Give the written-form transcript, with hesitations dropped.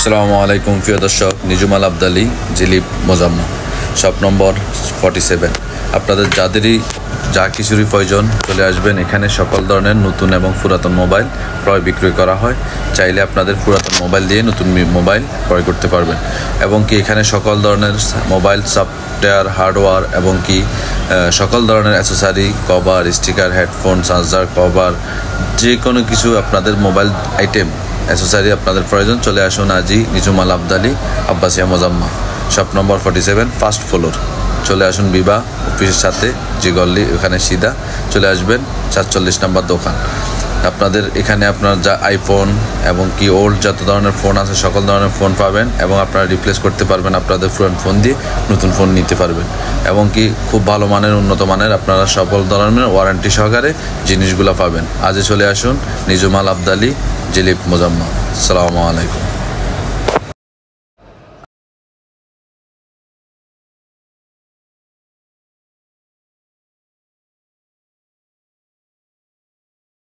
আসসালামু আলাইকুম প্রিয় দর্শক, নিজুমাল আবদালি, জিলিপ মোজাম্মা, শপ নম্বর 47। আপনাদের যাদেরই যা কিছুরই প্রয়োজন চলে আসবেন এখানে। সকল ধরনের নতুন এবং পুরাতন মোবাইল ক্রয় বিক্রয় করা হয়। চাইলে আপনাদের পুরাতন মোবাইল দিয়ে নতুন মোবাইল ক্রয় করতে পারবেন। এবং কি এখানে সকল ধরনের মোবাইল সফটওয়্যার, হার্ডওয়্যার এবং কি সকল ধরনের accessory, cover, sticker, headphone, charger, cover, যে কোনো কিছু আপনাদের মোবাইল আইটেম অ্যাক্সেসরি আপনাদের প্রয়োজন চলে আসুন আজই নিজুমাল আবদালি, আব্বাসিয়া মোজাম্মা, শপ নম্বর 47, ফার্স্ট ফ্লোর। চলে আসুন বিবা অফিসের সাথে, যে গল্লি ওখানে সিধা চলে আসবেন, 47 নম্বর দোকান। আপনাদের এখানে আপনার যা আইফোন এবং কি ওল্ড যত ধরনের ফোন আছে সকল ধরনের ফোন পাবেন এবং আপনারা রিপ্লেস করতে পারবেন। আপনাদের পুরান ফোন দিয়ে নতুন ফোন নিতে পারবেন এবং কি খুব ভালো মানের, উন্নত মানের আপনারা সকল ধরনের ওয়ারেন্টি সহকারে জিনিসগুলো পাবেন। আজই চলে আসুন নিজুমাল আবদালি, জিলিপ মোজাম্মা। আসসালামু আলাইকুম।